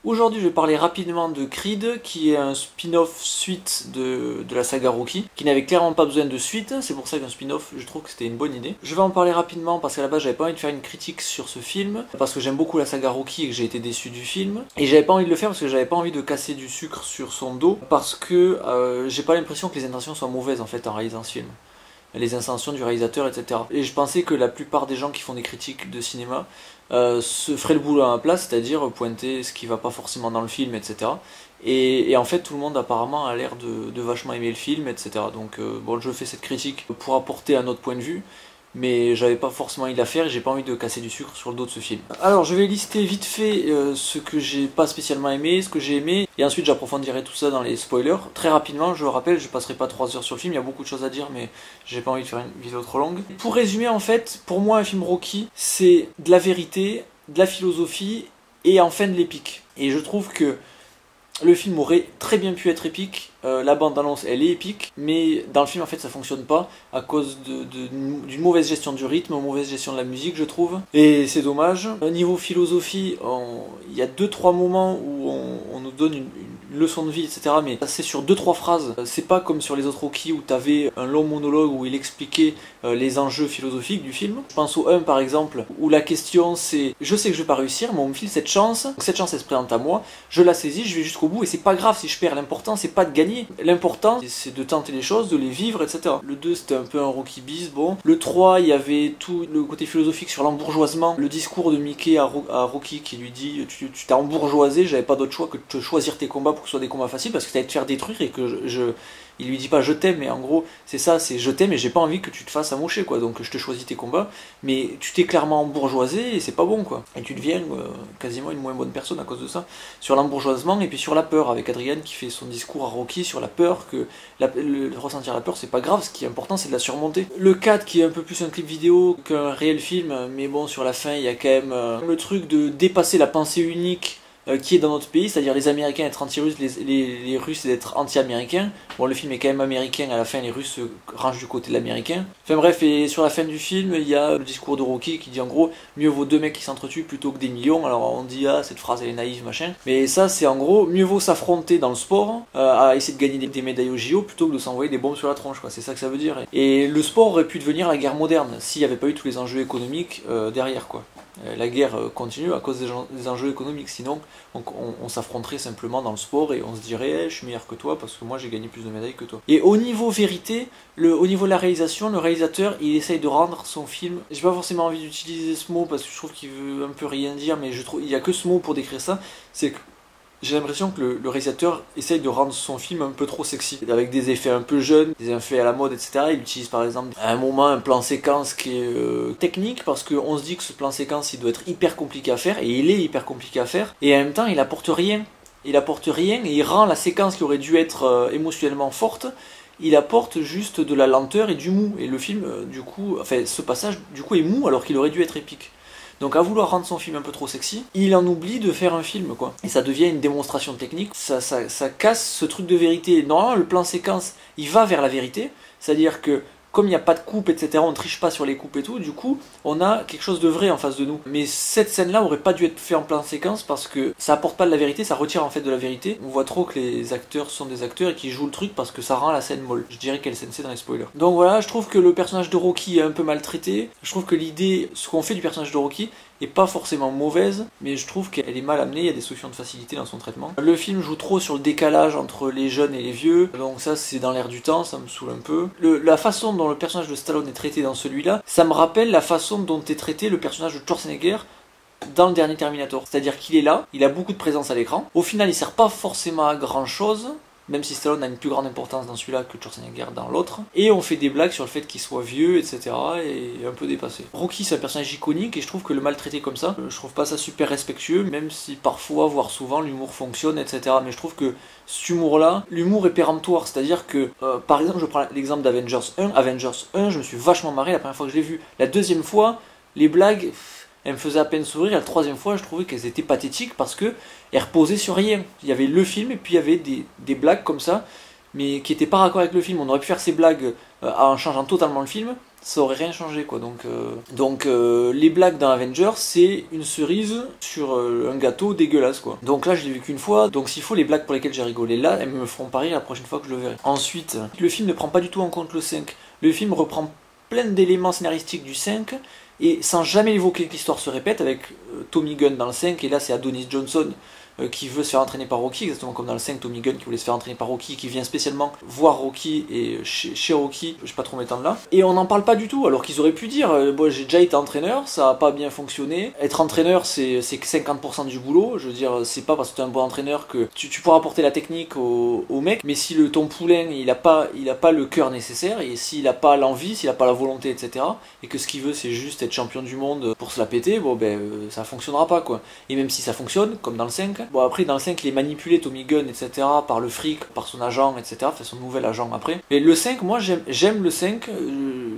Aujourd'hui je vais parler rapidement de Creed, qui est un spin-off suite de la saga Rocky, qui n'avait clairement pas besoin de suite, c'est pour ça qu'un spin-off je trouve que c'était une bonne idée. Je vais en parler rapidement parce qu'à la base j'avais pas envie de faire une critique sur ce film, parce que j'aime beaucoup la saga Rocky et que j'ai été déçu du film, et j'avais pas envie de le faire parce que j'avais pas envie de casser du sucre sur son dos, parce que j'ai pas l'impression que les intentions soient mauvaises en fait en réalisant ce film. Les intentions du réalisateur, etc. Et je pensais que la plupart des gens qui font des critiques de cinéma se feraient le boulot à ma place, c'est-à-dire pointer ce qui va pas forcément dans le film, etc. Et en fait, tout le monde apparemment a l'air de vachement aimer le film, etc. Donc bon, je fais cette critique pour apporter un autre point de vue, mais j'avais pas forcément envie de la faire et j'ai pas envie de casser du sucre sur le dos de ce film. Alors je vais lister vite fait ce que j'ai pas spécialement aimé, ce que j'ai aimé, et ensuite j'approfondirai tout ça dans les spoilers. Très rapidement, je le rappelle, je passerai pas 3 heures sur le film, il y a beaucoup de choses à dire, mais j'ai pas envie de faire une vidéo trop longue. Pour résumer, en fait, pour moi un film Rocky, c'est de la vérité, de la philosophie, et enfin de l'épique. Et je trouve que le film aurait très bien pu être épique, la bande-annonce elle est épique, mais dans le film en fait ça fonctionne pas à cause d'une mauvaise gestion du rythme, une mauvaise gestion de la musique je trouve, et c'est dommage. Au niveau philosophie, il y a 2-3 moments où on nous donne une leçon de vie, etc. Mais c'est sur 2-3 phrases, c'est pas comme sur les autres Rocky où t'avais un long monologue où il expliquait les enjeux philosophiques du film. Je pense au 1 par exemple, où la question c'est je sais que je vais pas réussir, mais on me file cette chance elle se présente à moi, je la saisis, je vais jusqu'au bout et c'est pas grave si je perds, l'important c'est pas de gagner, l'important c'est de tenter les choses, de les vivre, etc. Le 2 c'était un peu un Rocky bis, bon. Le 3 il y avait tout le côté philosophique sur l'embourgeoisement, le discours de Mickey à Rocky qui lui dit tu t'es embourgeoisé, j'avais pas d'autre choix que de choisir tes combats pour que ce soit des combats faciles parce que t'allais te faire détruire et que il lui dit pas je t'aime, mais en gros c'est ça, c'est je t'aime et j'ai pas envie que tu te fasses amocher quoi, donc je te choisis tes combats, mais tu t'es clairement embourgeoisé et c'est pas bon quoi, et tu deviens quasiment une moins bonne personne à cause de ça, sur l'embourgeoisement et puis sur la peur, avec Adrian qui fait son discours à Rocky sur la peur, que ressentir la peur c'est pas grave, ce qui est important c'est de la surmonter. Le 4 qui est un peu plus un clip vidéo qu'un réel film, mais bon sur la fin il y a quand même le truc de dépasser la pensée unique qui est dans notre pays, c'est-à-dire les Américains être anti-russes, les Russes être anti-américains. Bon, le film est quand même américain, à la fin les Russes se rangent du côté de l'américain. Enfin bref, et sur la fin du film, il y a le discours de Rocky qui dit en gros, mieux vaut 2 mecs qui s'entretuent plutôt que des millions. Alors on dit, ah cette phrase elle est naïve, machin. Mais ça c'est en gros, mieux vaut s'affronter dans le sport, à essayer de gagner des médailles au JO, plutôt que de s'envoyer des bombes sur la tronche, quoi. C'est ça que ça veut dire. Et le sport aurait pu devenir la guerre moderne, s'il n'y avait pas eu tous les enjeux économiques derrière, quoi. La guerre continue à cause des enjeux économiques, sinon on s'affronterait simplement dans le sport et on se dirait hey, je suis meilleur que toi parce que moi j'ai gagné plus de médailles que toi. Et au niveau vérité, au niveau de la réalisation, le réalisateur il essaye de rendre son film, j'ai pas forcément envie d'utiliser ce mot parce que je trouve qu'il veut un peu rien dire, mais je trouve il y a que ce mot pour décrire ça, c'est que j'ai l'impression que le réalisateur essaye de rendre son film un peu trop sexy, avec des effets un peu jeunes, des effets à la mode, etc. Il utilise par exemple à un moment un plan séquence qui est technique, parce qu'on se dit que ce plan séquence il doit être hyper compliqué à faire, et il est hyper compliqué à faire, et en même temps il apporte rien. Il apporte rien, et il rend la séquence qui aurait dû être émotionnellement forte, il apporte juste de la lenteur et du mou, et le film, du coup, enfin ce passage du coup est mou alors qu'il aurait dû être épique. Donc à vouloir rendre son film un peu trop sexy, il en oublie de faire un film quoi. Et ça devient une démonstration technique, ça casse ce truc de vérité. Normalement le plan séquence, il va vers la vérité, c'est-à-dire que comme il n'y a pas de coupe, etc., on ne triche pas sur les coupes et tout, du coup, on a quelque chose de vrai en face de nous. Mais cette scène-là aurait pas dû être faite en plan séquence parce que ça apporte pas de la vérité, ça retire en fait de la vérité. On voit trop que les acteurs sont des acteurs et qu'ils jouent le truc parce que ça rend la scène molle. Je dirais quelle scène c'est dans les spoilers. Donc voilà, je trouve que le personnage de Rocky est un peu maltraité. Je trouve que l'idée, ce qu'on fait du personnage de Rocky, est pas forcément mauvaise, mais je trouve qu'elle est mal amenée, il y a des solutions de facilité dans son traitement. Le film joue trop sur le décalage entre les jeunes et les vieux, donc ça c'est dans l'air du temps, ça me saoule un peu. La façon dont le personnage de Stallone est traité dans celui-là, ça me rappelle la façon dont est traité le personnage de Schwarzenegger dans le dernier Terminator. C'est-à-dire qu'il est là, il a beaucoup de présence à l'écran, au final il sert pas forcément à grand chose, même si Stallone a une plus grande importance dans celui-là que Schwarzenegger dans l'autre, et on fait des blagues sur le fait qu'il soit vieux, etc., et un peu dépassé. Rocky c'est un personnage iconique, et je trouve que le maltraiter comme ça, je trouve pas ça super respectueux, même si parfois, voire souvent, l'humour fonctionne, etc., mais je trouve que cet humour-là, l'humour est péremptoire, c'est-à-dire que, par exemple, je prends l'exemple d'Avengers 1, Avengers 1, je me suis vachement marré la première fois que je l'ai vu. La deuxième fois, les blagues... elle me faisait à peine sourire, et la troisième fois je trouvais qu'elles étaient pathétiques parce qu'elles reposaient sur rien. Il y avait le film et puis il y avait des blagues comme ça, mais qui n'étaient pas raccord avec le film. On aurait pu faire ces blagues en changeant totalement le film, ça aurait rien changé quoi. Donc les blagues dans Avengers, c'est une cerise sur un gâteau dégueulasse quoi. Donc là je l'ai vu qu'une fois, donc s'il faut les blagues pour lesquelles j'ai rigolé là, elles me feront pas rire la prochaine fois que je le verrai. Ensuite, le film ne prend pas du tout en compte le 5. Le film reprend plein d'éléments scénaristiques du 5 et sans jamais évoquer que l'histoire se répète avec Tommy Gunn dans le 5 et là c'est Adonis Johnson qui veut se faire entraîner par Rocky, exactement comme dans le 5, Tommy Gunn qui voulait se faire entraîner par Rocky, qui vient spécialement voir Rocky et chez Rocky, je vais pas trop m'étendre là. Et on n'en parle pas du tout, alors qu'ils auraient pu dire, bon, j'ai déjà été entraîneur, ça a pas bien fonctionné. Être entraîneur, c'est que 50% du boulot, je veux dire, c'est pas parce que tu es un bon entraîneur que tu pourras apporter la technique au mec, mais si ton poulain, il a pas le cœur nécessaire, et s'il a pas l'envie, s'il a pas la volonté, etc., et que ce qu'il veut, c'est juste être champion du monde pour se la péter, bon ben, ça fonctionnera pas, quoi. Et même si ça fonctionne, comme dans le 5, bon après dans le 5 il est manipulé Tommy Gunn etc par le fric, par son agent etc, enfin son nouvel agent après. Mais le 5 moi j'aime le 5,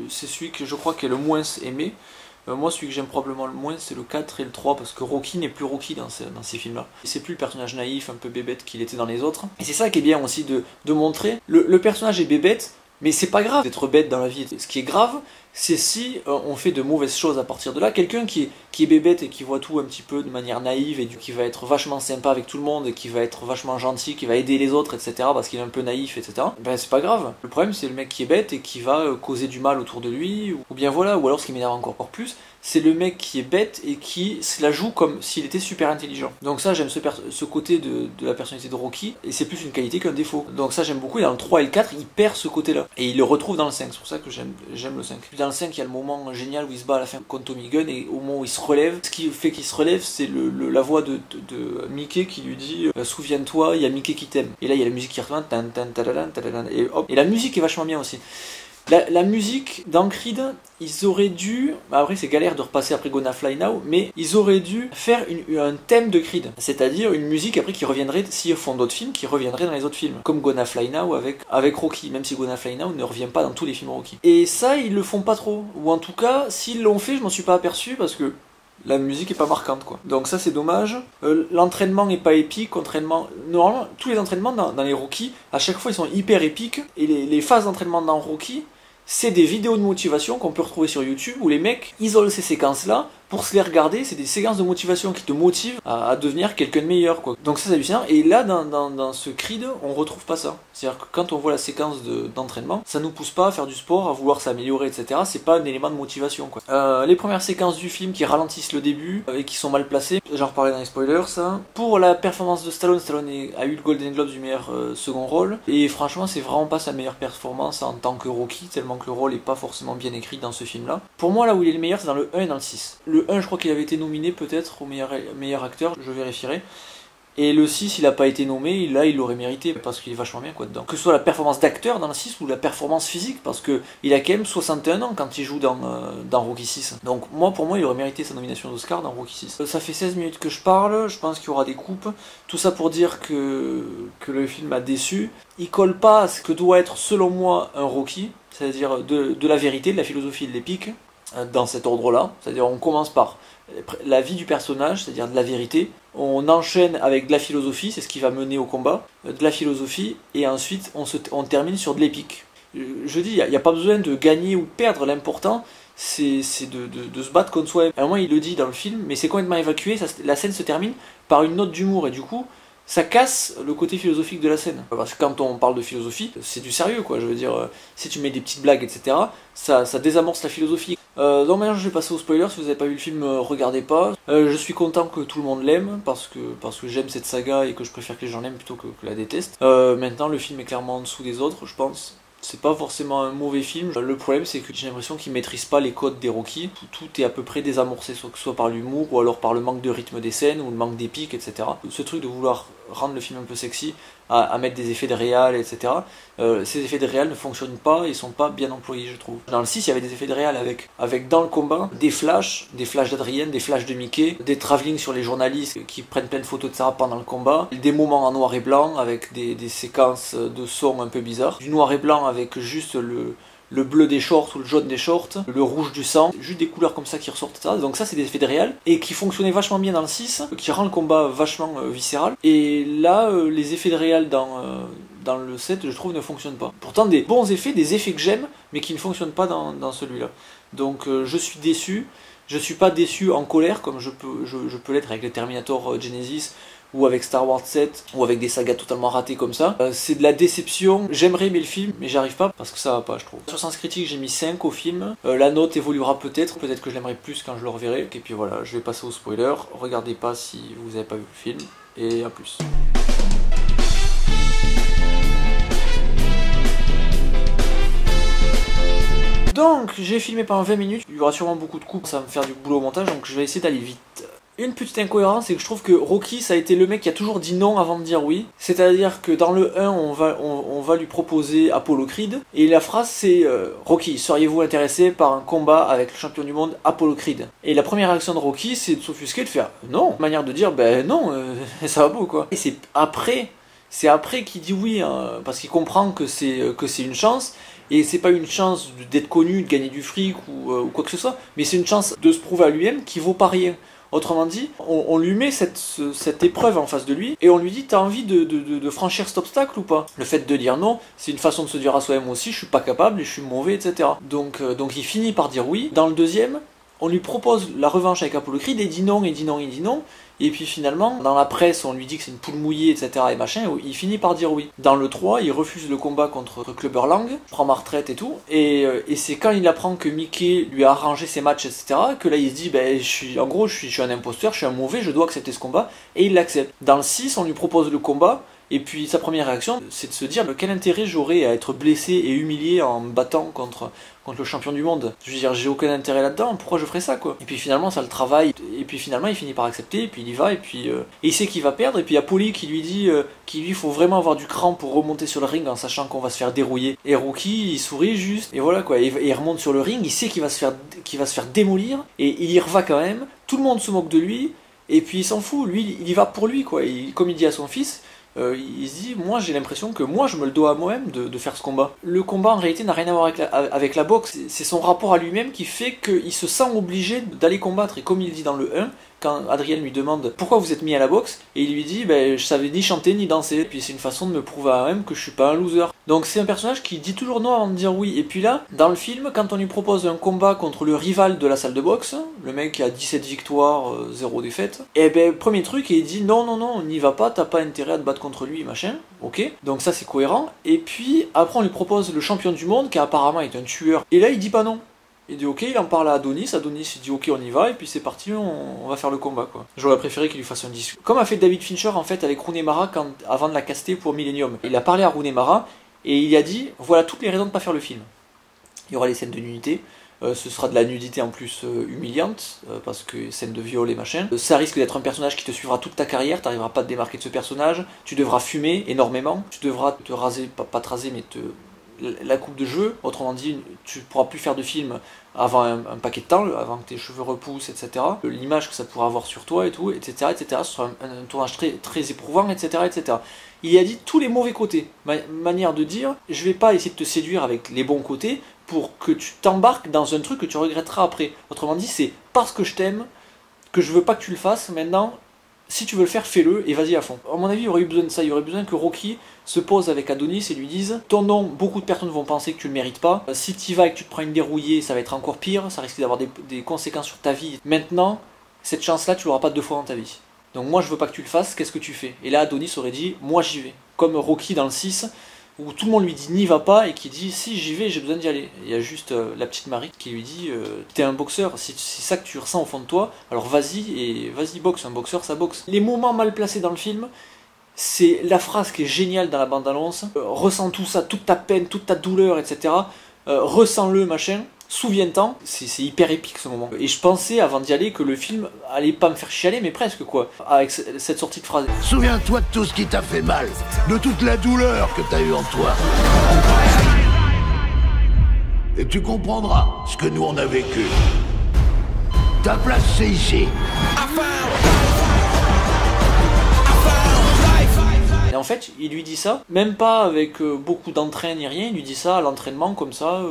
c'est celui que je crois qui est le moins aimé. Moi celui que j'aime probablement le moins c'est le 4 et le 3 parce que Rocky n'est plus Rocky dans ces films là. C'est plus le personnage naïf un peu bébête qu'il était dans les autres. Et c'est ça qui est bien aussi de montrer, le personnage est bébête mais c'est pas grave d'être bête dans la vie. Ce qui est grave, c'est si on fait de mauvaises choses à partir de là. Quelqu'un qui est bébête et qui voit tout un petit peu de manière naïve et qui va être vachement sympa avec tout le monde et qui va être vachement gentil, qui va aider les autres, etc. parce qu'il est un peu naïf, etc. Ben c'est pas grave. Le problème c'est le mec qui est bête et qui va causer du mal autour de lui. Ou bien voilà, ou alors ce qui m'énerve encore plus, c'est le mec qui est bête et qui se la joue comme s'il était super intelligent. Donc ça j'aime ce côté de la personnalité de Rocky et c'est plus une qualité qu'un défaut. Donc ça j'aime beaucoup et dans le 3 et le 4 il perd ce côté là. Et il le retrouve dans le 5, c'est pour ça que j'aime le 5. Puis dans le 5 il y a le moment génial où il se bat à la fin contre Tommy Gunn et au moment où il se relève, ce qui fait qu'il se relève c'est la voix de Mickey qui lui dit souviens-toi il y a Mickey qui t'aime. Et là il y a la musique qui revient et hop. Et la musique est vachement bien aussi. La musique dans Creed, ils auraient dû, après c'est galère de repasser après Gonna Fly Now, mais ils auraient dû faire un thème de Creed, c'est-à-dire une musique après qui reviendrait, s'ils font d'autres films, qui reviendrait dans les autres films, comme Gonna Fly Now avec Rocky, même si Gonna Fly Now ne revient pas dans tous les films Rocky. Et ça, ils le font pas trop, ou en tout cas, s'ils l'ont fait, je m'en suis pas aperçu parce que la musique est pas marquante quoi. Donc ça c'est dommage. L'entraînement est pas épique, normalement tous les entraînements dans les Rocky, à chaque fois ils sont hyper épiques, et les phases d'entraînement dans Rocky, c'est des vidéos de motivation qu'on peut retrouver sur YouTube où les mecs isolent ces séquences-là pour se les regarder. C'est des séquences de motivation qui te motivent à devenir quelqu'un de meilleur, quoi. Donc ça c'est hallucinant. Et là, dans ce Creed, on retrouve pas ça. C'est-à-dire que quand on voit la séquence d'entraînement, ça nous pousse pas à faire du sport, à vouloir s'améliorer, etc. C'est pas un élément de motivation, quoi. Les premières séquences du film qui ralentissent le début et qui sont mal placées, j'en reparlais dans les spoilers, ça. Pour la performance de Stallone a eu le Golden Globe du meilleur second rôle. Et franchement, c'est vraiment pas sa meilleure performance en tant que Rocky, tellement que le rôle est pas forcément bien écrit dans ce film-là. Pour moi, là où il est le meilleur, c'est dans le 1 et dans le 6. Le 1, je crois qu'il avait été nominé peut-être au meilleur acteur, je vérifierai. Et le 6, il n'a pas été nommé, là il l'aurait mérité parce qu'il est vachement bien quoi dedans. Que ce soit la performance d'acteur dans le 6 ou la performance physique, parce qu'il a quand même 61 ans quand il joue dans Rocky 6. Donc pour moi il aurait mérité sa nomination d'Oscar dans Rocky 6. Ça fait 16 minutes que je parle, je pense qu'il y aura des coupes. Tout ça pour dire que le film a déçu. Il colle pas à ce que doit être selon moi un Rocky, c'est-à-dire de la vérité, de la philosophie de l'épique, dans cet ordre-là. C'est-à-dire on commence par la vie du personnage, c'est-à-dire de la vérité. On enchaîne avec de la philosophie, c'est ce qui va mener au combat, de la philosophie, et ensuite on termine sur de l'épique. Je dis, il n'y a pas besoin de gagner ou de perdre, l'important c'est de se battre contre soi-même. À un moment il le dit dans le film, mais c'est complètement évacué, la scène se termine par une note d'humour, et du coup, ça casse le côté philosophique de la scène. Parce que quand on parle de philosophie, c'est du sérieux quoi, je veux dire, si tu mets des petites blagues, etc., ça désamorce la philosophie. Donc maintenant je vais passer au spoiler, si vous n'avez pas vu le film, regardez pas. Je suis content que tout le monde l'aime, parce que j'aime cette saga et que je préfère que les gens l'aiment plutôt que la détestent. Maintenant le film est clairement en dessous des autres, je pense. C'est pas forcément un mauvais film. Le problème c'est que j'ai l'impression qu'il maîtrise pas les codes des Rocky. Tout est à peu près désamorcé, que ce soit par l'humour ou alors par le manque de rythme des scènes ou le manque d'épique, etc. Ce truc de vouloir rendre le film un peu sexy, à mettre des effets de réal, etc. Ces effets de réal ne fonctionnent pas, ils sont pas bien employés je trouve. Dans le 6 il y avait des effets de réal avec dans le combat des flashs d'Adrienne, des flashs de Mickey, des travelling sur les journalistes qui prennent plein de photos de ça pendant le combat, des moments en noir et blanc avec des séquences de son un peu bizarres, du noir et blanc avec juste le bleu des shorts ou le jaune des shorts, le rouge du sang, juste des couleurs comme ça qui ressortent, ça. Donc ça c'est des effets de réal, et qui fonctionnaient vachement bien dans le 6, qui rend le combat vachement viscéral. Et là, les effets de réal dans dans le 7, je trouve, ne fonctionne pas. Pourtant, des bons effets, des effets que j'aime, mais qui ne fonctionnent pas dans celui-là. Donc je suis déçu. Je suis pas déçu en colère, comme je peux l'être avec les Terminator Genesis, ou avec Star Wars 7, ou avec des sagas totalement ratées comme ça. C'est de la déception. J'aimerais aimer le film, mais j'arrive pas, parce que ça va pas, je trouve. Sur Sens Critique, j'ai mis 5 au film. La note évoluera peut-être que je l'aimerai plus quand je le reverrai. Et puis voilà, je vais passer au spoiler. Regardez pas si vous n'avez pas vu le film, et à plus. Donc, j'ai filmé pendant 20 minutes, il y aura sûrement beaucoup de coupes, ça va me faire du boulot au montage, donc je vais essayer d'aller vite. Une petite incohérence, c'est que je trouve que Rocky, ça a été le mec qui a toujours dit non avant de dire oui. C'est-à-dire que dans le 1, on va lui proposer Apollo Creed, et la phrase c'est Rocky, seriez-vous intéressé par un combat avec le champion du monde Apollo Creed? Et la première réaction de Rocky, c'est de s'offusquer, de faire non. Manière de dire, ben non, ça va pas quoi. Et c'est après qu'il dit oui, hein, parce qu'il comprend que c'est une chance. Et c'est pas une chance d'être connu, de gagner du fric ou quoi que ce soit, mais c'est une chance de se prouver à lui-même qu'il vaut pas rien. Autrement dit, on lui met cette épreuve en face de lui, et on lui dit t'as envie de franchir cet obstacle ou pas? Le fait de dire non, c'est une façon de se dire à soi-même aussi, je suis pas capable et je suis mauvais, etc. Donc il finit par dire oui. Dans le deuxième, on lui propose la revanche avec Apollo Creed, et il dit non, il dit non, il dit non. Et puis finalement, dans la presse, on lui dit que c'est une poule mouillée, etc. et machin, et il finit par dire oui. Dans le 3, il refuse le combat contre Clubber Lang, prend ma retraite et tout, et c'est quand il apprend que Mickey lui a arrangé ses matchs, etc., que là il se dit, ben, en gros, je suis un imposteur, je suis un mauvais, je dois accepter ce combat, et il l'accepte. Dans le 6, on lui propose le combat, et puis sa première réaction, c'est de se dire, quel intérêt j'aurais à être blessé et humilié en me battant contre le champion du monde? Je veux dire, j'ai aucun intérêt là-dedans, pourquoi je ferais ça, quoi? Et puis finalement, ça le travaille, et puis finalement, il finit par accepter, et puis il y va, et puis et il sait qu'il va perdre, et puis il y a Paulie qui lui dit qu'il lui faut vraiment avoir du cran pour remonter sur le ring en sachant qu'on va se faire dérouiller. Et Rocky, il sourit juste, et voilà quoi, et il remonte sur le ring, il sait qu'il va se faire démolir, et il y va quand même, tout le monde se moque de lui, et puis il s'en fout, lui, il y va pour lui, quoi, comme il dit à son fils, il se dit, moi j'ai l'impression que moi je me le dois à moi-même de faire ce combat. Le combat en réalité n'a rien à voir avec la boxe, c'est son rapport à lui-même qui fait qu'il se sent obligé d'aller combattre. Et comme il dit dans le 1, quand Adrien lui demande pourquoi vous êtes mis à la boxe, et il lui dit je savais ni chanter ni danser, et puis c'est une façon de me prouver à moi-même que je suis pas un loser. Donc c'est un personnage qui dit toujours non avant de dire oui. Et puis là, dans le film, quand on lui propose un combat contre le rival de la salle de boxe, le mec qui a 17 victoires, 0 défaites, et premier truc, et il dit non, on n'y va pas, t'as pas intérêt à te battre contre lui, machin, ok, donc ça c'est cohérent. Et puis après on lui propose le champion du monde qui apparemment est un tueur, et là il dit pas non. Il dit ok, il en parle à Adonis il dit ok on y va, et puis c'est parti, on va faire le combat quoi. J'aurais préféré qu'il lui fasse un disque. Comme a fait David Fincher en fait avec Rooney Mara avant de la caster pour Millennium. Il a parlé à Rooney Mara, et il a dit voilà toutes les raisons de ne pas faire le film. Il y aura les scènes de nudité, ce sera de la nudité en plus humiliante, parce que scène de viol et machin. Ça risque d'être un personnage qui te suivra toute ta carrière, t'arriveras pas à te démarquer de ce personnage, tu devras fumer énormément, tu devras te raser, pas te raser mais la coupe de cheveux, autrement dit, tu pourras plus faire de films avant un paquet de temps, avant que tes cheveux repoussent, etc. L'image que ça pourra avoir sur toi et tout, etc. etc. Ce sera un tournage très éprouvant, etc. etc. Il a dit tous les mauvais côtés. Manière de dire, je vais pas essayer de te séduire avec les bons côtés pour que tu t'embarques dans un truc que tu regretteras après. Autrement dit, c'est parce que je t'aime, que je veux pas que tu le fasses, maintenant, si tu veux le faire, fais-le et vas-y à fond. À mon avis, il y aurait eu besoin de ça, il y aurait besoin que Rocky se pose avec Adonis et lui dise ton nom, beaucoup de personnes vont penser que tu le mérites pas. Si tu y vas et que tu te prends une dérouillée, ça va être encore pire, ça risque d'avoir des conséquences sur ta vie. Maintenant, cette chance-là, tu l'auras pas deux fois dans ta vie. Donc moi, je veux pas que tu le fasses, qu'est-ce que tu fais? Et là, Adonis aurait dit moi j'y vais. Comme Rocky dans le 6, où tout le monde lui dit n'y va pas et qui dit si j'y vais, j'ai besoin d'y aller. Il y a juste la petite Marie qui lui dit t'es un boxeur, si c'est ça que tu ressens au fond de toi, alors vas-y boxe, un boxeur ça boxe. Les moments mal placés dans le film, c'est la phrase qui est géniale dans la bande-annonce, ressens tout ça, toute ta peine, toute ta douleur, etc. Ressens-le, machin. Souviens-t'en, c'est hyper épique ce moment. Et je pensais avant d'y aller que le film allait pas me faire chialer, mais presque quoi, avec cette sortie de phrase. Souviens-toi de tout ce qui t'a fait mal, de toute la douleur que t'as eue en toi. Et tu comprendras ce que nous on a vécu. Ta place c'est ici. Et en fait, il lui dit ça, même pas avec beaucoup d'entrain ni rien, il lui dit ça à l'entraînement comme ça.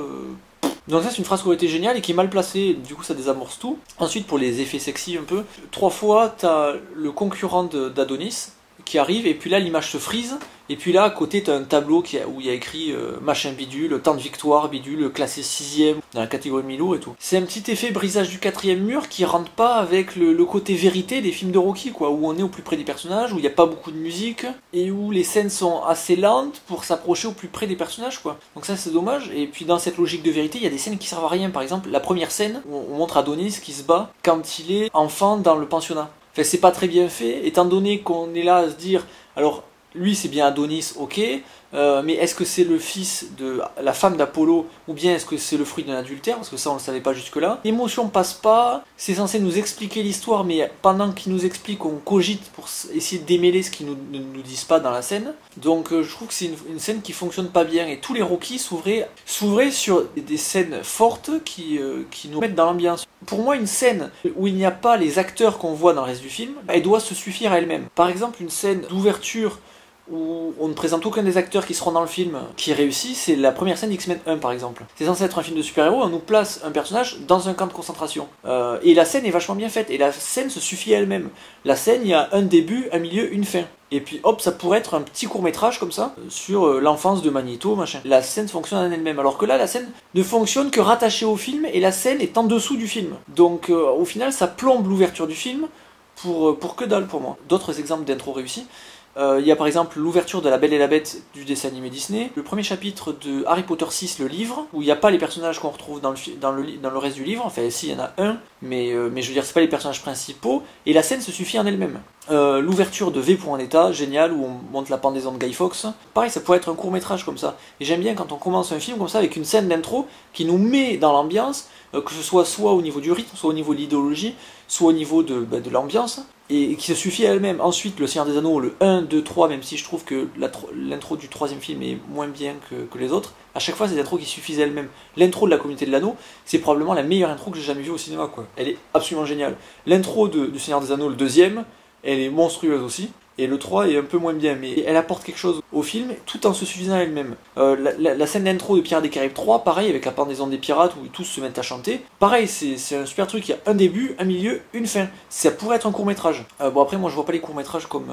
Donc ça c'est une phrase qui aurait été géniale et qui est mal placée, du coup ça désamorce tout. Ensuite pour les effets sexy un peu, 3 fois t'as le concurrent d'Adonis, qui arrive, et puis là l'image se frise, et puis là à côté tu as un tableau où il y a écrit machin bidule, temps de victoire bidule, classé 6ème dans la catégorie Milo et tout. C'est un petit effet brisage du 4ème mur qui rentre pas avec le côté vérité des films de Rocky, quoi, où on est au plus près des personnages, où il n'y a pas beaucoup de musique, et où les scènes sont assez lentes pour s'approcher au plus près des personnages, quoi. Donc ça c'est dommage, et puis dans cette logique de vérité, il y a des scènes qui servent à rien. Par exemple, la première scène, où on montre Adonis qui se bat quand il est enfant dans le pensionnat. Enfin, c'est pas très bien fait, étant donné qu'on est là à se dire, alors lui c'est bien Adonis, ok, mais est-ce que c'est le fils de la femme d'Apollo, ou bien est-ce que c'est le fruit d'un adultère, parce que ça on le savait pas jusque là. L'émotion passe pas, c'est censé nous expliquer l'histoire, mais pendant qu'il nous explique, on cogite pour essayer de démêler ce qu'ils ne nous disent pas dans la scène. Donc je trouve que c'est une scène qui fonctionne pas bien, et tous les Rocky s'ouvraient sur des scènes fortes qui nous mettent dans l'ambiance. Pour moi, une scène où il n'y a pas les acteurs qu'on voit dans le reste du film, elle doit se suffire à elle-même. Par exemple, une scène d'ouverture où on ne présente aucun des acteurs qui seront dans le film qui réussit, c'est la première scène d'X-Men 1 par exemple. C'est censé être un film de super-héros, on nous place un personnage dans un camp de concentration. Et la scène est vachement bien faite, et la scène se suffit à elle-même. La scène, il y a un début, un milieu, une fin. Et puis hop, ça pourrait être un petit court-métrage comme ça, sur l'enfance de Magneto, machin. La scène fonctionne en elle-même, alors que là, la scène ne fonctionne que rattachée au film, et la scène est en dessous du film. Donc au final, ça plombe l'ouverture du film, pour que dalle pour moi. D'autres exemples d'intro réussis. Il y a par exemple l'ouverture de La Belle et la Bête du dessin animé Disney, le premier chapitre de Harry Potter 6, le livre, où il n'y a pas les personnages qu'on retrouve dans le reste du livre, enfin si, il y en a un, mais je veux dire, c'est pas les personnages principaux, et la scène se suffit en elle-même. L'ouverture de V pour un état, génial, où on monte la pendaison de Guy Fawkes. Pareil, ça pourrait être un court-métrage comme ça. Et j'aime bien quand on commence un film comme ça, avec une scène d'intro qui nous met dans l'ambiance, que ce soit au niveau du rythme, soit au niveau de l'idéologie, soit au niveau de l'ambiance, et qui se suffit à elle-même. Ensuite, Le Seigneur des Anneaux, le 1, 2, 3, même si je trouve que l'intro du troisième film est moins bien que les autres, à chaque fois c'est l'intro qui suffisait à elle-même. L'intro de La Communauté de l'Anneau, c'est probablement la meilleure intro que j'ai jamais vue au cinéma, quoi. Elle est absolument géniale. L'intro du Seigneur des Anneaux, le deuxième, elle est monstrueuse aussi. Et le 3 est un peu moins bien, mais elle apporte quelque chose au film tout en se suffisant à elle-même. La scène d'intro de Pirates des Caraïbes 3, pareil, avec la pendaison des pirates où tous se mettent à chanter. Pareil, c'est un super truc, il y a un début, un milieu, une fin. Ça pourrait être un court-métrage. Bon après, moi je vois pas les courts-métrages comme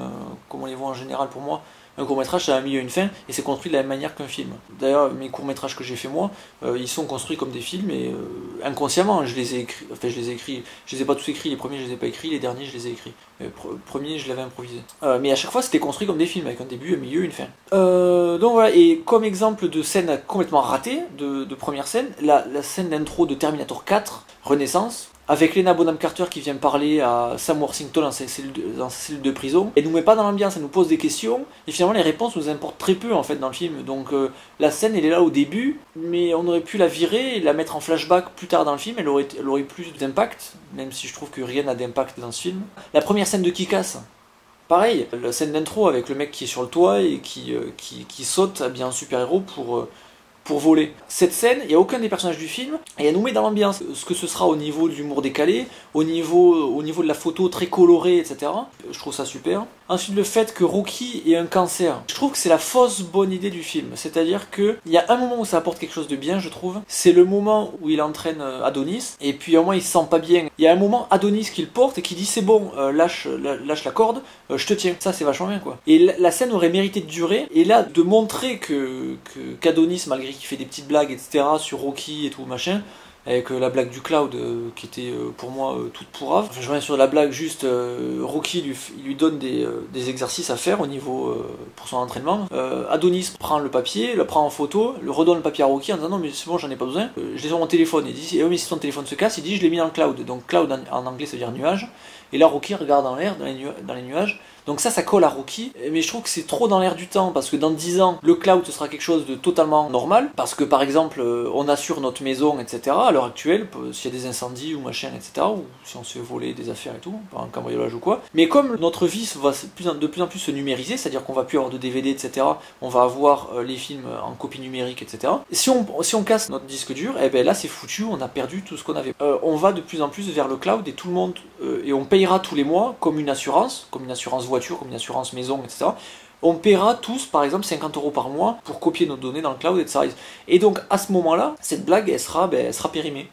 on les voit en général pour moi. Un court-métrage, c'est un milieu, une fin, et c'est construit de la même manière qu'un film. D'ailleurs, mes courts-métrages que j'ai fait moi, ils sont construits comme des films, et inconsciemment, je les ai écrits, je les ai pas tous écrits, les premiers je les ai pas écrits, les derniers je les ai écrits. Le premier, je l'avais improvisé. Mais à chaque fois, c'était construit comme des films, avec un début, un milieu, une fin. Donc voilà, et comme exemple de scène complètement ratée, de première scène, la scène d'intro de Terminator 4, Renaissance, avec Lena Bonham Carter qui vient parler à Sam Worthington dans sa cellule de prison. Elle nous met pas dans l'ambiance, elle nous pose des questions, et finalement les réponses nous importent très peu en fait dans le film. Donc la scène elle est là au début, mais on aurait pu la virer et la mettre en flashback plus tard dans le film, elle aurait plus d'impact, même si je trouve que rien n'a d'impact dans ce film. La première scène de Kick-Ass, pareil, la scène d'intro avec le mec qui est sur le toit et qui saute habillé en super-héros pour voler. Cette scène, il n'y a aucun des personnages du film, et elle nous met dans l'ambiance. Ce que ce sera au niveau de l'humour décalé, au niveau de la photo très colorée, etc. Je trouve ça super. Ensuite, le fait que Rocky ait un cancer. Je trouve que c'est la fausse bonne idée du film. C'est-à-dire qu'il y a un moment où ça apporte quelque chose de bien, je trouve. C'est le moment où il entraîne Adonis, et puis à un moment il se sent pas bien. Il y a un moment Adonis qui le porte et qui dit c'est bon, lâche la corde, je te tiens. Ça c'est vachement bien quoi. Et la scène aurait mérité de durer, et là de montrer qu'Adonis, malgré qu'il fait des petites blagues, etc. sur Rocky et tout machin, avec la blague du Cloud qui était pour moi toute pourrave. Enfin, je reviens sur la blague, juste Rocky lui donne des exercices à faire au niveau pour son entraînement. Adonis prend le papier, le prend en photo, le redonne le papier à Rocky en disant non mais c'est bon, j'en ai pas besoin, je l'ai sur mon téléphone. Il dit mais si ton téléphone se casse, il dit je l'ai mis dans le Cloud. Donc Cloud en anglais ça veut dire nuage. Et là Rocky regarde en l'air, dans les nuages. Donc ça colle à Rocky, mais je trouve que c'est trop dans l'air du temps, parce que dans 10 ans, le cloud ce sera quelque chose de totalement normal, parce que par exemple, on assure notre maison, etc. à l'heure actuelle, s'il y a des incendies ou machin, etc., ou si on se fait voler des affaires et tout, par un cambriolage ou quoi. Mais comme notre vie va de plus en plus se numériser, c'est-à-dire qu'on va plus avoir de DVD, etc., on va avoir les films en copie numérique, etc. Si on casse notre disque dur, et ben là c'est foutu, on a perdu tout ce qu'on avait. On va de plus en plus vers le cloud, et tout le monde, et on payera tous les mois comme une assurance voiture, comme une assurance maison, etc. On paiera tous, par exemple, 50 € par mois pour copier nos données dans le cloud, etc. Et donc, à ce moment-là, cette blague, elle sera périmée.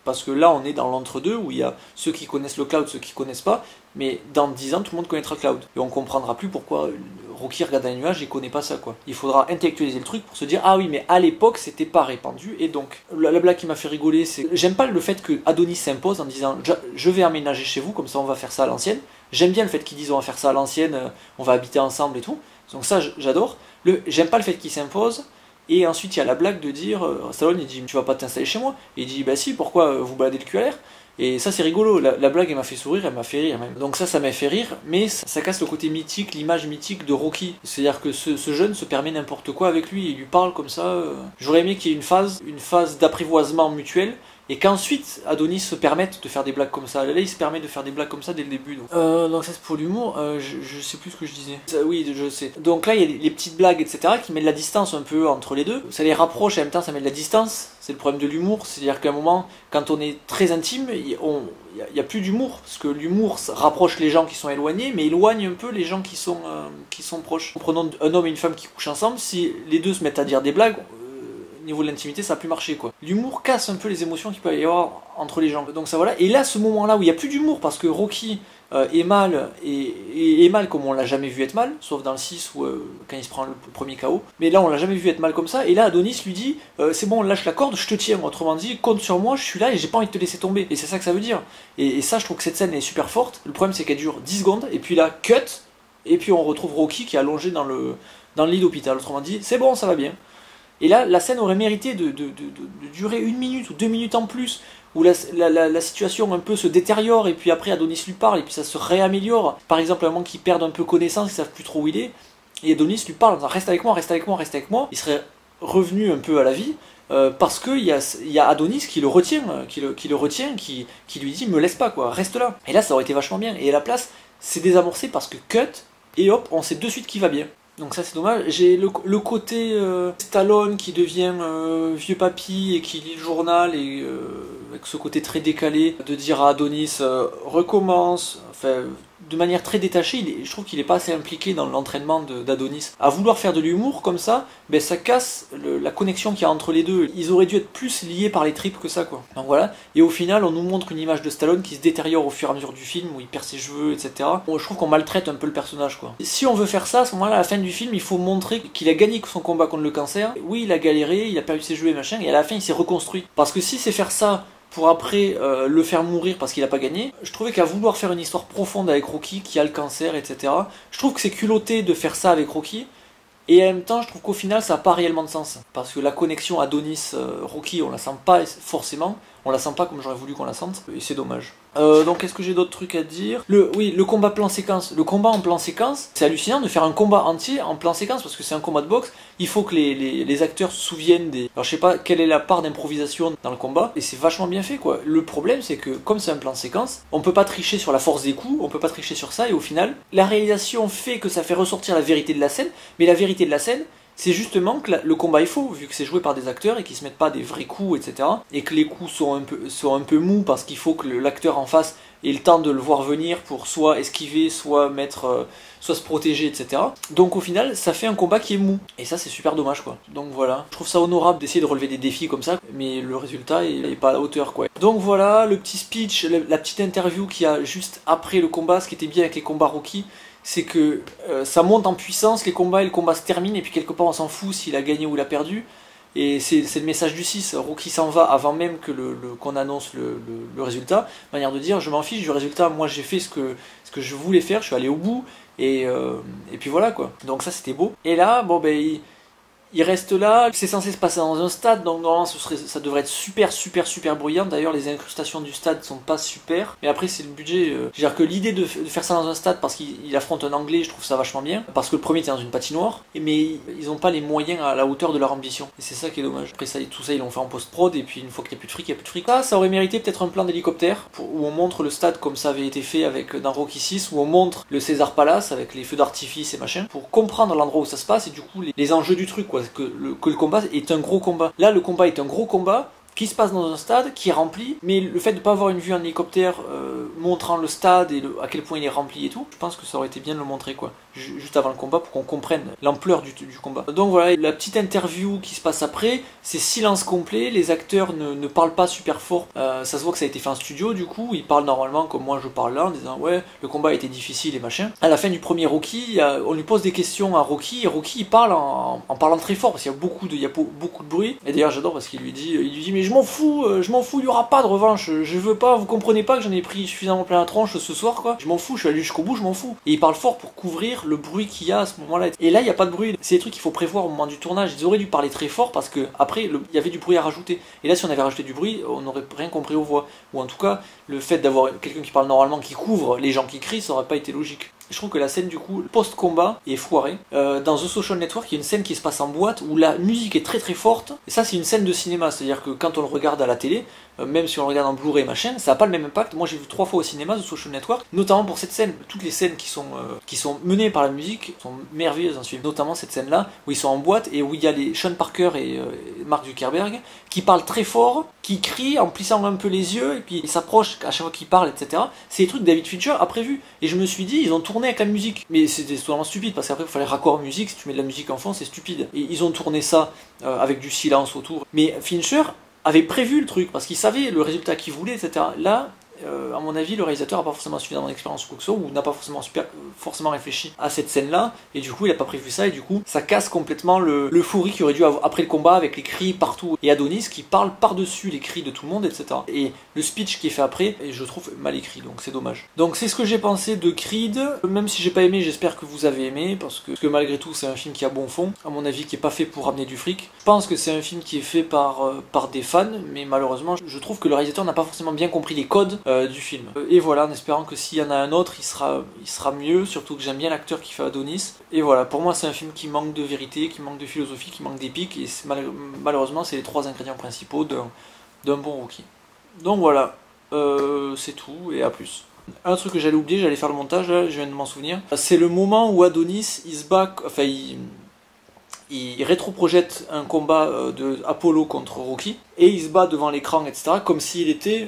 Parce que là, on est dans l'entre-deux où il y a ceux qui connaissent le cloud, ceux qui connaissent pas. Mais dans 10 ans, tout le monde connaîtra le cloud. Et on comprendra plus pourquoi Rocky regarde dans les nuages et connaît pas ça, quoi. Il faudra intellectualiser le truc pour se dire, ah oui, mais à l'époque, c'était pas répandu. Et donc, la blague qui m'a fait rigoler, c'est... J'aime pas le fait que Adonis s'impose en disant, je vais emménager chez vous, comme ça on va faire ça à l'ancienne. J'aime bien le fait qu'ils disent, on va faire ça à l'ancienne, on va habiter ensemble et tout. Donc ça, j'adore. J'aime pas le fait qu'il s'impose. Et ensuite, il y a la blague de dire, Stallone, il dit, tu vas pas t'installer chez moi. Et il dit, bah si, pourquoi vous baladez le cul à l'air? Et ça, c'est rigolo. La blague, elle m'a fait sourire, elle m'a fait rire même. Donc ça m'a fait rire, mais ça casse le côté mythique, l'image mythique de Rocky. C'est-à-dire que ce jeune se permet n'importe quoi avec lui, il lui parle comme ça. J'aurais aimé qu'il y ait une phase d'apprivoisement mutuel, et qu'ensuite Adonis se permette de faire des blagues comme ça. Là, il se permet de faire des blagues comme ça dès le début. Donc ça, c'est pour l'humour. Je sais plus ce que je disais. Oui, je sais. Donc là, il y a les petites blagues, etc., qui mettent la distance un peu entre les deux. Ça les rapproche, et en même temps, ça met de la distance. C'est le problème de l'humour. C'est-à-dire qu'à un moment, quand on est très intime, il n'y a plus d'humour. Parce que l'humour rapproche les gens qui sont éloignés, mais éloigne un peu les gens qui sont proches. Prenons un homme et une femme qui couchent ensemble. Si les deux se mettent à dire des blagues, niveau de l'intimité, ça a pu marcher, quoi. L'humour casse un peu les émotions qu'il peut y avoir entre les gens. Donc ça, voilà. Et là, ce moment-là où il n'y a plus d'humour, parce que Rocky est mal, et est mal comme on l'a jamais vu être mal, sauf dans le 6 où quand il se prend le premier KO. Mais là, on l'a jamais vu être mal comme ça. Et là, Adonis lui dit, c'est bon, lâche la corde, je te tiens. Autrement dit, compte sur moi, je suis là et j'ai pas envie de te laisser tomber. Et c'est ça que ça veut dire. Et ça, je trouve que cette scène est super forte. Le problème, c'est qu'elle dure 10 secondes, et puis là, cut, et puis on retrouve Rocky qui est allongé dans le lit d'hôpital. Autrement dit, c'est bon, ça va bien. Et là, la scène aurait mérité de durer 1 minute ou 2 minutes en plus, où la situation un peu se détériore, et puis après Adonis lui parle, et puis ça se réaméliore. Par exemple, à un moment qu'ils perdent un peu connaissance, ils savent plus trop où il est, et Adonis lui parle en disant reste avec moi, reste avec moi, reste avec moi. Il serait revenu un peu à la vie, parce qu'il y a Adonis qui le retient, qui lui dit me laisse pas, quoi, reste là. Et là, ça aurait été vachement bien. Et à la place, c'est désamorcé parce que cut, et hop, on sait de suite qui va bien. Donc ça, c'est dommage. J'ai le côté Stallone qui devient vieux papy et qui lit le journal, et avec ce côté très décalé de dire à Adonis recommence, enfin de manière très détachée. Je trouve qu'il n'est pas assez impliqué dans l'entraînement d'Adonis. À vouloir faire de l'humour comme ça, ben ça casse la connexion qu'il y a entre les deux. Ils auraient dû être plus liés par les tripes que ça, quoi. Donc voilà. Et au final, on nous montre une image de Stallone qui se détériore au fur et à mesure du film, où il perd ses cheveux, etc. Bon, je trouve qu'on maltraite un peu le personnage, quoi. Si on veut faire ça, à ce moment-là, à la fin du film, il faut montrer qu'il a gagné son combat contre le cancer. Oui, il a galéré, il a perdu ses cheveux et machin, et à la fin, il s'est reconstruit. Parce que si c'est faire ça pour après le faire mourir parce qu'il a pas gagné, je trouvais qu'à vouloir faire une histoire profonde avec Rocky qui a le cancer, etc., je trouve que c'est culotté de faire ça avec Rocky, et en même temps je trouve qu'au final ça n'a pas réellement de sens, parce que la connexion Adonis-Rocky, on la sent pas forcément, on la sent pas comme j'aurais voulu qu'on la sente, et c'est dommage. Donc est-ce que j'ai d'autres trucs à dire? Oui, le combat plan séquence. Le combat en plan séquence, c'est hallucinant de faire un combat entier en plan séquence, parce que c'est un combat de boxe, il faut que les acteurs se souviennent des... Alors je sais pas quelle est la part d'improvisation dans le combat, et c'est vachement bien fait, quoi. Le problème, c'est que comme c'est un plan séquence, on peut pas tricher sur la force des coups, on peut pas tricher sur ça, et au final, la réalisation fait que ça fait ressortir la vérité de la scène, mais la vérité de la scène, c'est justement que le combat est faux, vu que c'est joué par des acteurs et qu'ils se mettent pas des vrais coups, etc. Et que les coups sont un peu mous, parce qu'il faut que l'acteur en face ait le temps de le voir venir pour soit esquiver, soit soit se protéger, etc. Donc au final, ça fait un combat qui est mou. Et ça, c'est super dommage, quoi. Donc voilà. Je trouve ça honorable d'essayer de relever des défis comme ça, mais le résultat est pas à la hauteur, quoi. Donc voilà, le petit speech, la petite interview qu'il y a juste après le combat. Ce qui était bien avec les combats Rocky, c'est que ça monte en puissance les combats, et le combat se termine, et puis quelque part on s'en fout s'il a gagné ou il a perdu. Et c'est le message du 6, Rocky s'en va avant même que qu'on annonce le résultat, manière de dire je m'en fiche du résultat, moi j'ai fait ce que je voulais faire, je suis allé au bout, et puis voilà, quoi. Donc ça, c'était beau. Et là, bon ben il reste là, c'est censé se passer dans un stade, donc normalement ça devrait être super bruyant. D'ailleurs, les incrustations du stade sont pas super, mais après c'est le budget. C'est-à-dire que l'idée de faire ça dans un stade parce qu'il affronte un Anglais, je trouve ça vachement bien, parce que le premier était dans une patinoire, mais ils ont pas les moyens à la hauteur de leur ambition, et c'est ça qui est dommage. Après ça, tout ça ils l'ont fait en post-prod, et puis une fois qu'il n'y a plus de fric, il n'y a plus de fric. Ça aurait mérité peut-être un plan d'hélicoptère, où on montre le stade comme ça avait été fait dans Rocky 6, où on montre le César Palace avec les feux d'artifice et machin, pour comprendre l'endroit où ça se passe, et du coup les enjeux du truc, quoi. Que le combat est un gros combat. Là, le combat est un gros combat qui se passe dans un stade qui est rempli, mais le fait de ne pas avoir une vue en hélicoptère montrant le stade et à quel point il est rempli et tout, je pense que ça aurait été bien de le montrer quoi, juste avant le combat pour qu'on comprenne l'ampleur du combat. Donc voilà, la petite interview qui se passe après, c'est silence complet, les acteurs ne parlent pas super fort, ça se voit que ça a été fait en studio du coup, ils parlent normalement comme moi je parle là en disant ouais le combat a été difficile et machin. À la fin du premier Rocky, on lui pose des questions à Rocky et Rocky il parle en parlant très fort parce qu'il y a beaucoup de bruit, et d'ailleurs j'adore parce qu'il lui dit mais je m'en fous, il y aura pas de revanche, je veux pas, vous comprenez pas que j'en ai pris suffisamment plein la tronche ce soir quoi, je m'en fous, je suis allé jusqu'au bout, je m'en fous. Et il parle fort pour couvrir le bruit qu'il y a à ce moment-là. Et là il n'y a pas de bruit, c'est des trucs qu'il faut prévoir au moment du tournage, ils auraient dû parler très fort parce que après il y avait du bruit à rajouter. Et là si on avait rajouté du bruit, on n'aurait rien compris aux voix. Ou en tout cas, le fait d'avoir quelqu'un qui parle normalement, qui couvre les gens qui crient, ça aurait pas été logique. Je trouve que la scène du coup post-combat est foirée. Dans The Social Network, il y a une scène qui se passe en boîte où la musique est très très forte. Et ça c'est une scène de cinéma, c'est-à-dire que quand on le regarde à la télé, même si on le regarde en Blu-ray machin, ça n'a pas le même impact. Moi j'ai vu 3 fois au cinéma The Social Network, notamment pour cette scène. Toutes les scènes qui sont menées par la musique sont merveilleuses en ce film. Notamment cette scène-là où ils sont en boîte et où il y a les Sean Parker et Mark Zuckerberg qui parlent très fort, qui crient en plissant un peu les yeux et puis ils s'approchent à chaque fois qu'ils parlent, etc. C'est des trucs que David Fincher a prévu. Et je me suis dit, ils ont tourné avec la musique. Mais c'était totalement stupide parce qu'après il fallait raccord musique, si tu mets de la musique en fond c'est stupide. Et ils ont tourné ça avec du silence autour. Mais Fincher avait prévu le truc parce qu'il savait le résultat qu'il voulait, etc. Là, à mon avis, le réalisateur n'a pas forcément suffisamment d'expérience ou quoi que ce soit, ou n'a pas forcément réfléchi à cette scène-là, et du coup, il n'a pas prévu ça, et du coup, ça casse complètement l'euphorie qu'il aurait dû avoir après le combat, avec les cris partout, et Adonis qui parle par-dessus les cris de tout le monde, etc. Et le speech qui est fait après, et je trouve mal écrit, donc c'est dommage. Donc c'est ce que j'ai pensé de Creed, même si j'ai pas aimé, j'espère que vous avez aimé, parce que malgré tout, c'est un film qui a bon fond, à mon avis, qui est pas fait pour ramener du fric. Je pense que c'est un film qui est fait par des fans, mais malheureusement, je trouve que le réalisateur n'a pas forcément bien compris les codes du film. Et voilà, en espérant que s'il y en a un autre, il sera mieux, surtout que j'aime bien l'acteur qui fait Adonis. Et voilà, pour moi c'est un film qui manque de vérité, qui manque de philosophie, qui manque d'épique, et malheureusement c'est les 3 ingrédients principaux d'un bon Rocky. Donc voilà, c'est tout, et à plus. Un truc que j'allais oublier, j'allais faire le montage, là, je viens de m'en souvenir, c'est le moment où Adonis, il se bat, enfin il rétroprojette un combat de Apollo contre Rocky, et il se bat devant l'écran, etc., comme s'il était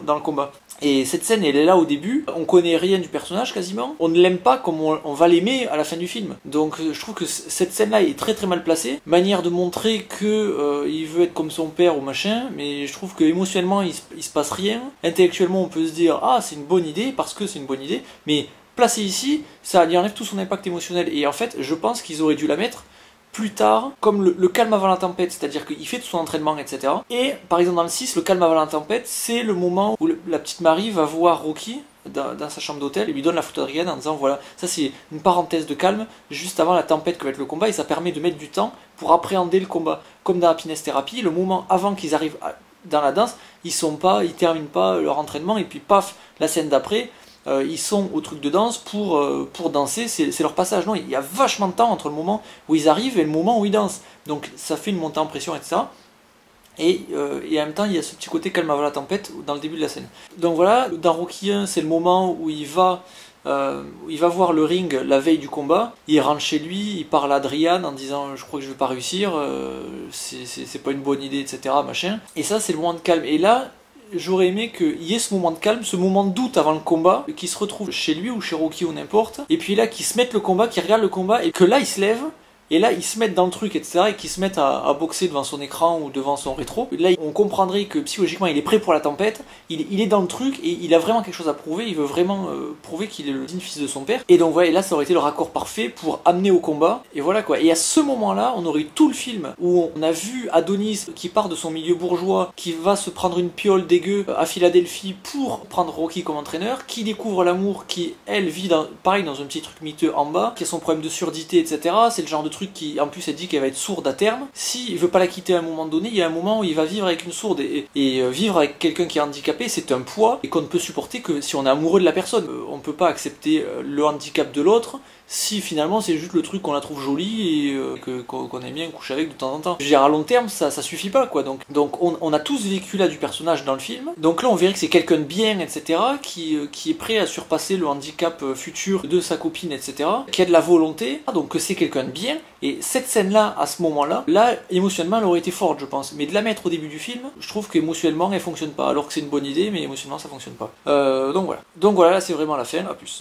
dans le combat. Et cette scène, elle est là au début, on connaît rien du personnage quasiment, on ne l'aime pas comme on va l'aimer à la fin du film. Donc je trouve que cette scène-là est très très mal placée, manière de montrer que il veut être comme son père ou machin, mais je trouve que émotionnellement il se passe rien. Intellectuellement on peut se dire ah c'est une bonne idée parce que c'est une bonne idée, mais placé ici, ça lui enlève tout son impact émotionnel. Et en fait, je pense qu'ils auraient dû la mettre plus tard, comme le calme avant la tempête, c'est-à-dire qu'il fait tout son entraînement, etc. Et par exemple dans le 6, le calme avant la tempête, c'est le moment où la petite Marie va voir Rocky dans sa chambre d'hôtel et lui donne la photo de Reagan en disant voilà, ça c'est une parenthèse de calme juste avant la tempête que va être le combat, et ça permet de mettre du temps pour appréhender le combat. Comme dans Happiness Therapy, le moment avant qu'ils arrivent dans la danse, ils terminent pas leur entraînement, et puis paf, la scène d'après, ils sont au truc de danse pour danser, c'est leur passage. Non, il y a vachement de temps entre le moment où ils arrivent et le moment où ils dansent. Donc ça fait une montée en pression, etc. Et en même temps, il y a ce petit côté calme avant la tempête dans le début de la scène. Donc voilà, dans Rocky 1, c'est le moment où il va voir le ring la veille du combat, il rentre chez lui, il parle à Adrian en disant je crois que je vais pas réussir, c'est pas une bonne idée, etc. machin. Et ça c'est le moment de calme. Et là, j'aurais aimé qu'il y ait ce moment de calme, ce moment de doute avant le combat, qu'il se retrouve chez lui ou chez Rocky ou n'importe, et puis là qu'il se mette le combat, qu'il regarde le combat, et que là il se lève, et là ils se mettent dans le truc, etc., et qu'ils se mettent à boxer devant son écran ou devant son rétro. Là on comprendrait que psychologiquement il est prêt pour la tempête, il est dans le truc, et il a vraiment quelque chose à prouver, il veut vraiment prouver qu'il est le digne fils de son père. Et donc voilà, et là ça aurait été le raccord parfait pour amener au combat, et voilà quoi. Et à ce moment-là, on aurait eu tout le film où on a vu Adonis qui part de son milieu bourgeois, qui va se prendre une piole dégueu à Philadelphie pour prendre Rocky comme entraîneur, qui découvre l'amour, qui elle vit pareil dans un petit truc miteux en bas, qui a son problème de surdité, etc. C'est le genre de truc qui, en plus, elle dit qu'elle va être sourde à terme. S'il veut pas la quitter à un moment donné, il y a un moment où il va vivre avec une sourde. Et vivre avec quelqu'un qui est handicapé, c'est un poids et qu'on ne peut supporter que si on est amoureux de la personne. On peut pas accepter le handicap de l'autre si finalement c'est juste le truc qu'on la trouve jolie et qu'on aime bien coucher avec de temps en temps. Je veux dire, à long terme, ça suffit pas, quoi. Donc on a tous vécu là du personnage dans le film. Donc là, on verrait que c'est quelqu'un de bien, etc., qui est prêt à surpasser le handicap futur de sa copine, etc., qui a de la volonté, donc que c'est quelqu'un de bien. Et cette scène-là, à ce moment-là, là, émotionnellement, elle aurait été forte, je pense. Mais de la mettre au début du film, je trouve qu'émotionnellement, elle fonctionne pas. Alors que c'est une bonne idée, mais émotionnellement, ça fonctionne pas. Donc voilà. Donc voilà, là, c'est vraiment la fin. À plus.